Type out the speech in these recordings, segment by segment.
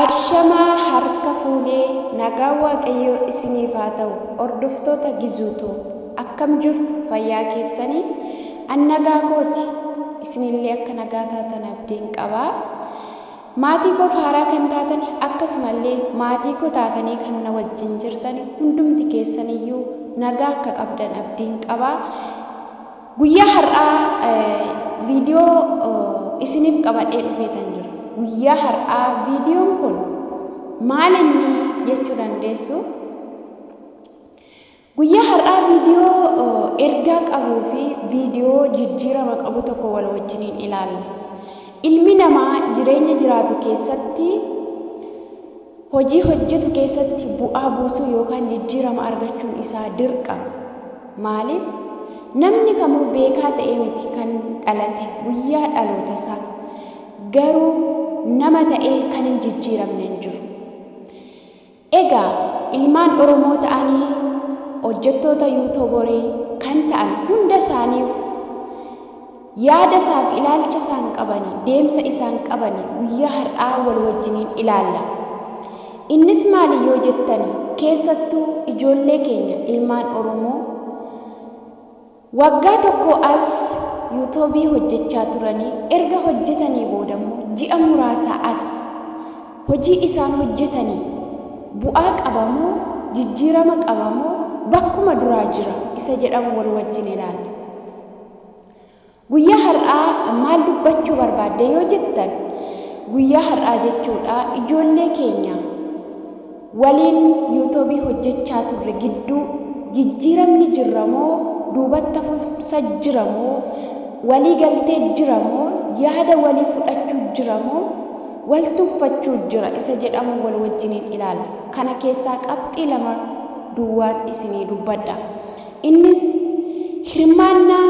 Ashamaa harka fuunee nagaa waaqayyoo isiniif haa ta'u. Hordoftoota Gizuutuu akkam jirtu? Fayyaa keessanii? An nagaa kooti, isinillee akka nagaa taatan abdiin qabaa. Maatii koo haaraa kan taatan akkasumallee maatii koo taatanii kan na wajjin jirtan hundumti keessaniyyuu nagaa akka qabdan abdiin qabaa. Guyyaa har'aa viidiyoo isiniif qabadhee dhufeetan jira. Guyyaa har'aa viidiyoon kun maal inni jechuu dandeessu? Guyyaa har'aa viidiyoo ergaa qabuu fi viidiyoo jijjiirama qabu tokko wal wajjiniin ilaalla. Ilmi namaa jireenya jiraatu keessatti, hojii hojjetu keessatti bu'aa buusuu yookaan jijjiirama argachuun isaa dirqama. Maaliif? Namni kamuu beekaa ta'ee miti kan dhalate guyyaa dhaloota isaa. Garuu nama ta'ee kan hin jijjiiramne hin jiru. Egaa ilmaan Oromoo ta'anii hojjettoota yuutuubarii kan ta'an hunda isaaniif yaada isaaf ilaalcha isaan qabanii, deemsa isaan qabanii guyyaa har'aa wal wajjiniin ilaalla. Innis maali yoo jettani, keessattuu ijoollee keenya ilmaan Oromoo waggaa tokko as yuutuubii hojjechaa turanii erga hojjetanii boodammoo ji'a muraasa as hojii isaan hojjetanii bu'aa qabamoo jijjiirama qabamoo bakkuma duraa jira isa jedhamu wal wajjin ilaalla. Guyyaa har'aa maal dubbachuu barbaadde yoo jettan, guyyaa har'aa jechuudha ijoollee keenya waliin yuutuubii hojjechaa turre gidduu jijjiiramni jiramoo duubatti fufsa jiramoo walii galtee jiramoo yaada walii fudhachuu jiramoo wal tuffachuu jira isa jedhamu wal wajjiniin ilaalla. Kana keessaa qabxii lama duwwaan isinii dubbadha. Innis hirmaannaa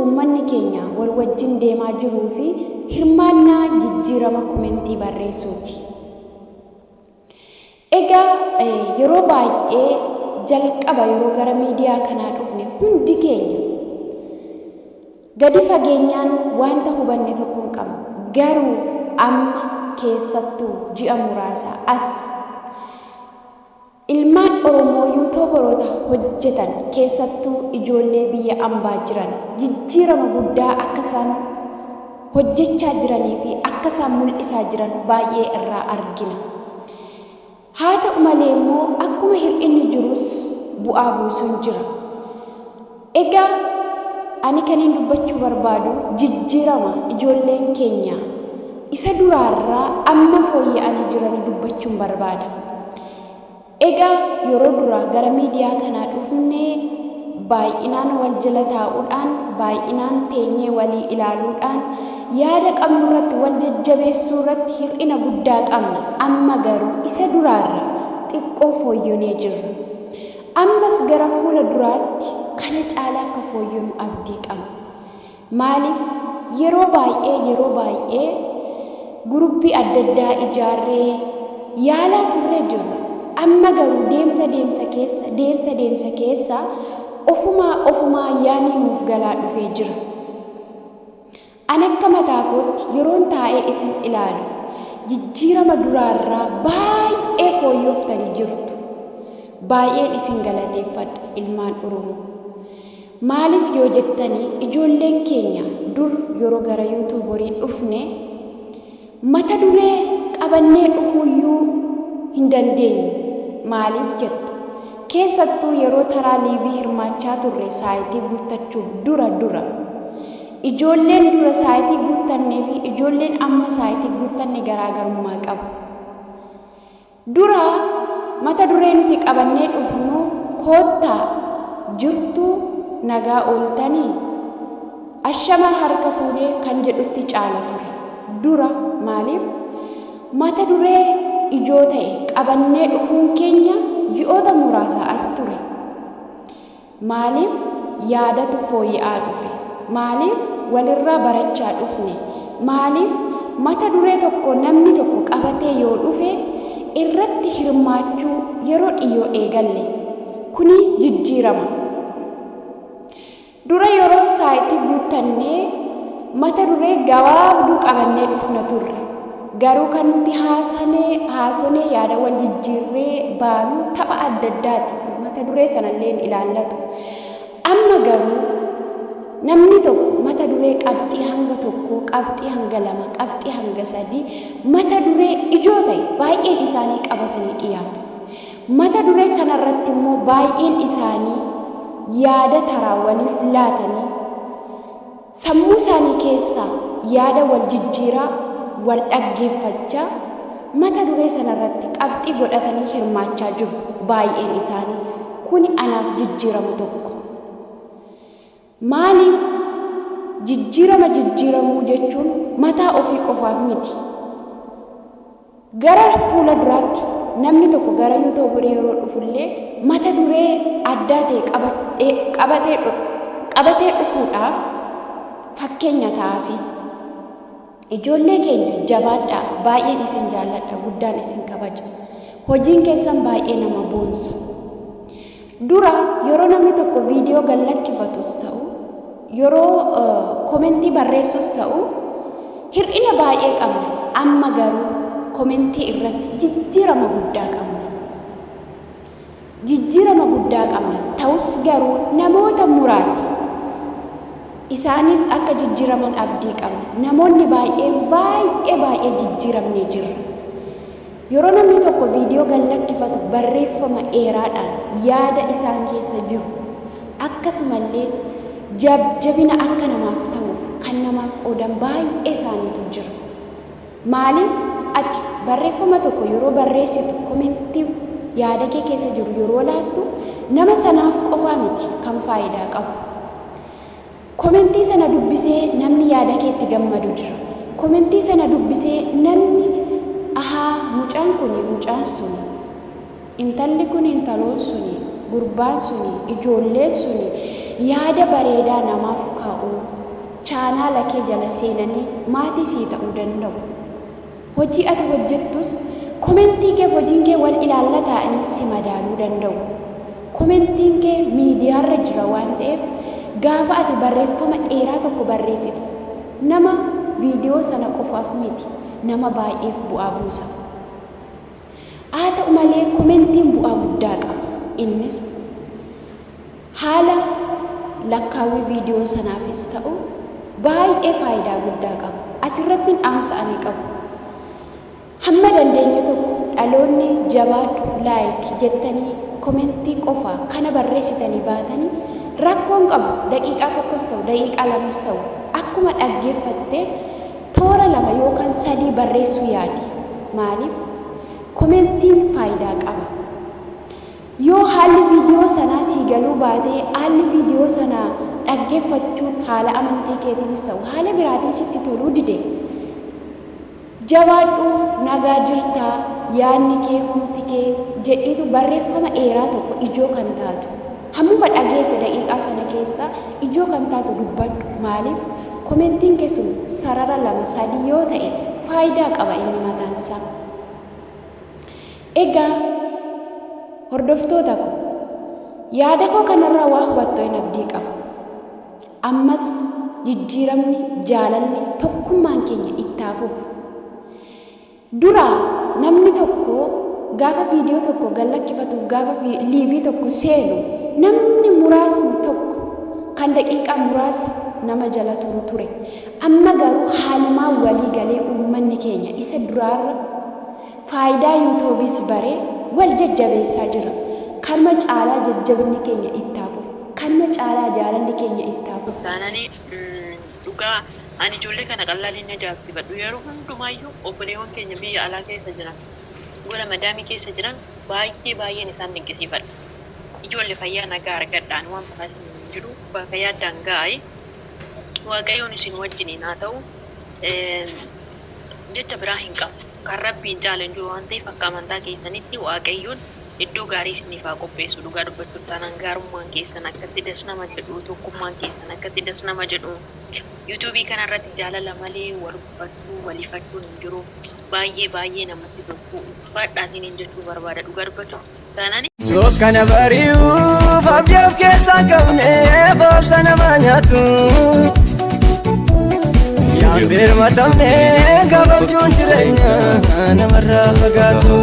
uummanni keenya wal wajjin deemaa jiruu fi hirmaannaa jijjiirama komentii barreessuuti. Egaa yeroo baay'ee jalqaba yeroo gara miidiyaa kanaa dhufne hundi keenya gadi fageenyaan wanta hubanne tokko hin qabnu. Garuu amma keessattuu ji'a muraasa as ilmaan Oromoo yuutuubaroota hojjetan keessattuu ijoollee biyya ambaa jiran jijjiirama guddaa akka isaan hojjechaa jiranii fi akka isaan mul'isaa jiran baay'ee irraa argina. Haa ta'u malee immoo akkuma hir'inni jirus bu'aa buusuun jira. Egaa ani kan dubbachuu barbaadu jijjiirama ijoolleen keenya isa duraarraa amma fooyya'anii jiran dubbachuun barbaada. Egaa yeroo duraa gara miidiyaa kanaa dhufnee baay'inaan wal jala taa'uudhaan, baay'inaan teenyee walii ilaaluudhaan yaada qabnu irratti wal jajjabeessuu irratti hir'ina guddaa qabna. Amma garuu isa duraarraa xiqqoo fooyyonee jirra. Ammas gara fuula duraatti kana caalaa akka fooyyonu abdii qabna. Maaliif? Yeroo baay'ee gurubbii adda addaa ijaarree yaalaa turree jirra. Amma garuu deemsa keessa ofumaa yaani nuuf galaa dhufee jira. Ani akka mataa kootti yeroon taa'ee isin ilaalu jijjiirama duraarraa baay'ee fooyyooftanii jirtu. Baay'een isin galateeffadha ilmaan Oromoo. Maaliif yoo jettanii ijoolleen keenya dur yeroo gara yuutuubarii dhufne mata duree qabannee dhufuuyyuu hin dandeenye. Maaliif jettu? Keessattuu yeroo taraa liivii hirmaachaa turre saayitii guuttachuuf dura ijoolleen dura saayitii guuttannee fi ijoolleen amma saayitii guuttanne garaagarummaa qabu. Dura mata duree nuti qabannee dhufnu koottaa jirtu nagaa ooltanii ashamaa harka fuunee kan jedhutti caala ture. Dura maaliif? Mata duree ijoo ta'e qabannee dhufuun keenya ji'oota muraasa as ture. Maaliif? Yaadatu fooyya'aa dhufe. Maaliif? Walirraa barachaa dhufne. Maaliif? Mata duree tokko namni tokko qabatee yoo dhufe irratti hirmaachuu yeroo dhiyoo eegalle. Kuni jijjiirama. Dura yeroo saayitii guuttannee mata duree gabaabduu qabannee dhufna turre. garuu kan nuti haasonee yaada wal jijjiirree baanu tapha adda addaati. Mata duree sanallee ilaallatu. Amma garuu namni tokko mata duree qabxii hanga tokko, qabxii hanga lama, qabxii hanga sadii mata duree ijoo ta'e baay'een isaanii qabatanii dhiyaatu. Mata duree kanarratti immoo baay'een isaanii yaada taraa waliif laatanii sammuu isaanii keessaa yaada wal jijjiiraa wal dhaggeeffachaa mata duree sanarratti qabxii godhatanii hirmaachaa jiru baay'een isaanii. Kuni anaaf jijjiirama tokko. Maaliif jijjiiramuu jechuun mataa ofii qofaaf miti. Gara fuula duraatti namni tokko gara YouTube yeroo dhufullee mata duree addaa ta'e qabatee dhufuudhaaf fakkeenya ta'aafi. Ijoollee keenya jabaadhaa, baay'een isin jaalladha, guddaan isin kabaja. Hojiin keessan baay'ee nama boonsa. Dura yeroo namni tokko viidiyoo gallakkifatus ta'u, yeroo komentii barreessus ta'u, hir'ina baay'ee qabna. Amma garuu komentii irratti jijjiirama guddaa qabna. Ta'us garuu namoota muraasa. Isaanis akka jijjiiraman abdii qabna. Namoonni baay'ee jijjiiramnee jirra. Yeroo namni tokko viidiyoo gallakkifatu barreeffama dheeraadhaan yaada isaan keessa jiru akkasumallee jabina akka namaaf ta'uuf kan namaaf qoodan baay'ee isaaniitu jira. Maaliif ati barreeffama tokko yeroo barreessitu komentii yaada kee keessa jiru yeroo laattu nama sanaaf qofaa miti kan faayidaa qabu. Komentii sana dubbisee namni yaada keetti gammadu jira. Komentii sana dubbisee namni mucaan kuni mucaan suni, intalli kun intaloon suni, gurbaan suni, ijoolleen suni yaada bareedaa namaaf kaa'u chaanaala kee jala seenanii maatii sii ta'uu danda'u. Hojii ati hojjettus komentii kee hojiin kee wal ilaalla ta'anii si madaaluu danda'u. Komentiin kee miidiyaarra jira waan ta'eef gaafa ati barreeffama dheeraa tokko barreessitu nama viidiyoo sana qofaaf miti, nama baay'eef bu'aa buusa. Haa ta'u malee komentiin bu'aa guddaa qaba. Innis haala lakkaawwii viidiyoo sanaafis ta'u baay'ee faayidaa guddaa qaba. Asirratti dhaamsa ani qabu. Hamma dandeenye tokko dhaloonni jabaadhu laayik jettanii komentii qofaa kana barreessitanii baatanii rakkoon qabu. Daqiiqaa tokkos ta'u daqiiqaa lamas ta'u akkuma dhaggeeffattee toora 2 yookaan 3 barreessuu yaadi. Maaliif? Komentiin faayidaa qaba. Yoo haalli viidiyoo sanaa sii galuu baatee haalli viidiyoo sanaa dhaggeeffachuun haala amantii keetiinis ta'u haala biraatiin sitti toluu dide jabaadhu, nagaa jirtaa, yaadni kee humti kee jedhitu barreeffama dheeraa tokko ijoo kan taatu hammuma dhageesse daqiiqaa sana keessa ijoo kan taatu dubbadhu. Maaliif? Komentiin kee sun sarara 2-3 yoo ta'e faayidaa qaba inni mataan isaa. Egaa hordoftoota ko yaada koo kanarraa waa hubattoo hin abdii qaba. Ammas jijjiiramni, jaalalli, tokkummaan keenya itti hafuuf. Dura namni tokko gaafa viidiyoo tokko gallakkifatuuf gaafa liivii tokko seenu namni muraasni tokko kan daqiiqaa muraasa nama jala turu ture. Amma garuu haalumaan walii galee uummanni keenya isa duraarra faayidaa yuutuubiis baree wal jajjabeessaa jira. Kanuma caalaa jajjabinni keenya itti hafuuf, kanuma caalaa jaalalli keenya itti hafuuf. Taananii dhugaa ani ijoollee kana qal'aaliin ajaa'ibsiifadhu. Yeroo hundumaayyuu obboleewwan keenya biyya alaa keessa jiran, gola madaamii keessa jiran baay'een isaan dinqisiifadha. Ijoollee fayyaa nagaa argadhaan waan fakkaatan jiru bakka yaaddaan ga'e waaqayyoon isin wajjiniin haa ta'u jecha biraa hin qabu. Kan rabbiin jaalan jiru waan ta'eef akka amantaa keessanitti waaqayyoon iddoo gaarii isiniif haa qopheessu. Dhugaa dubbachuuf taanaan gaarummaan keessan akkatti das nama jedhu, tokkummaan keessan akkatti das nama jedhu. Yuutuubii kanarratti jaalala malee wal uffachuu, walifachuun hin jiru. Baay'ee namatti tolu. Uffadhaatiin hin jechuu barbaada. Dhugaa dubbachuuf taanaan Yokkana bari'uuf abdii of keessaa qabne boobsa nama nyaatu. birmatamne gabachuun jireenya namarraa fagaatu.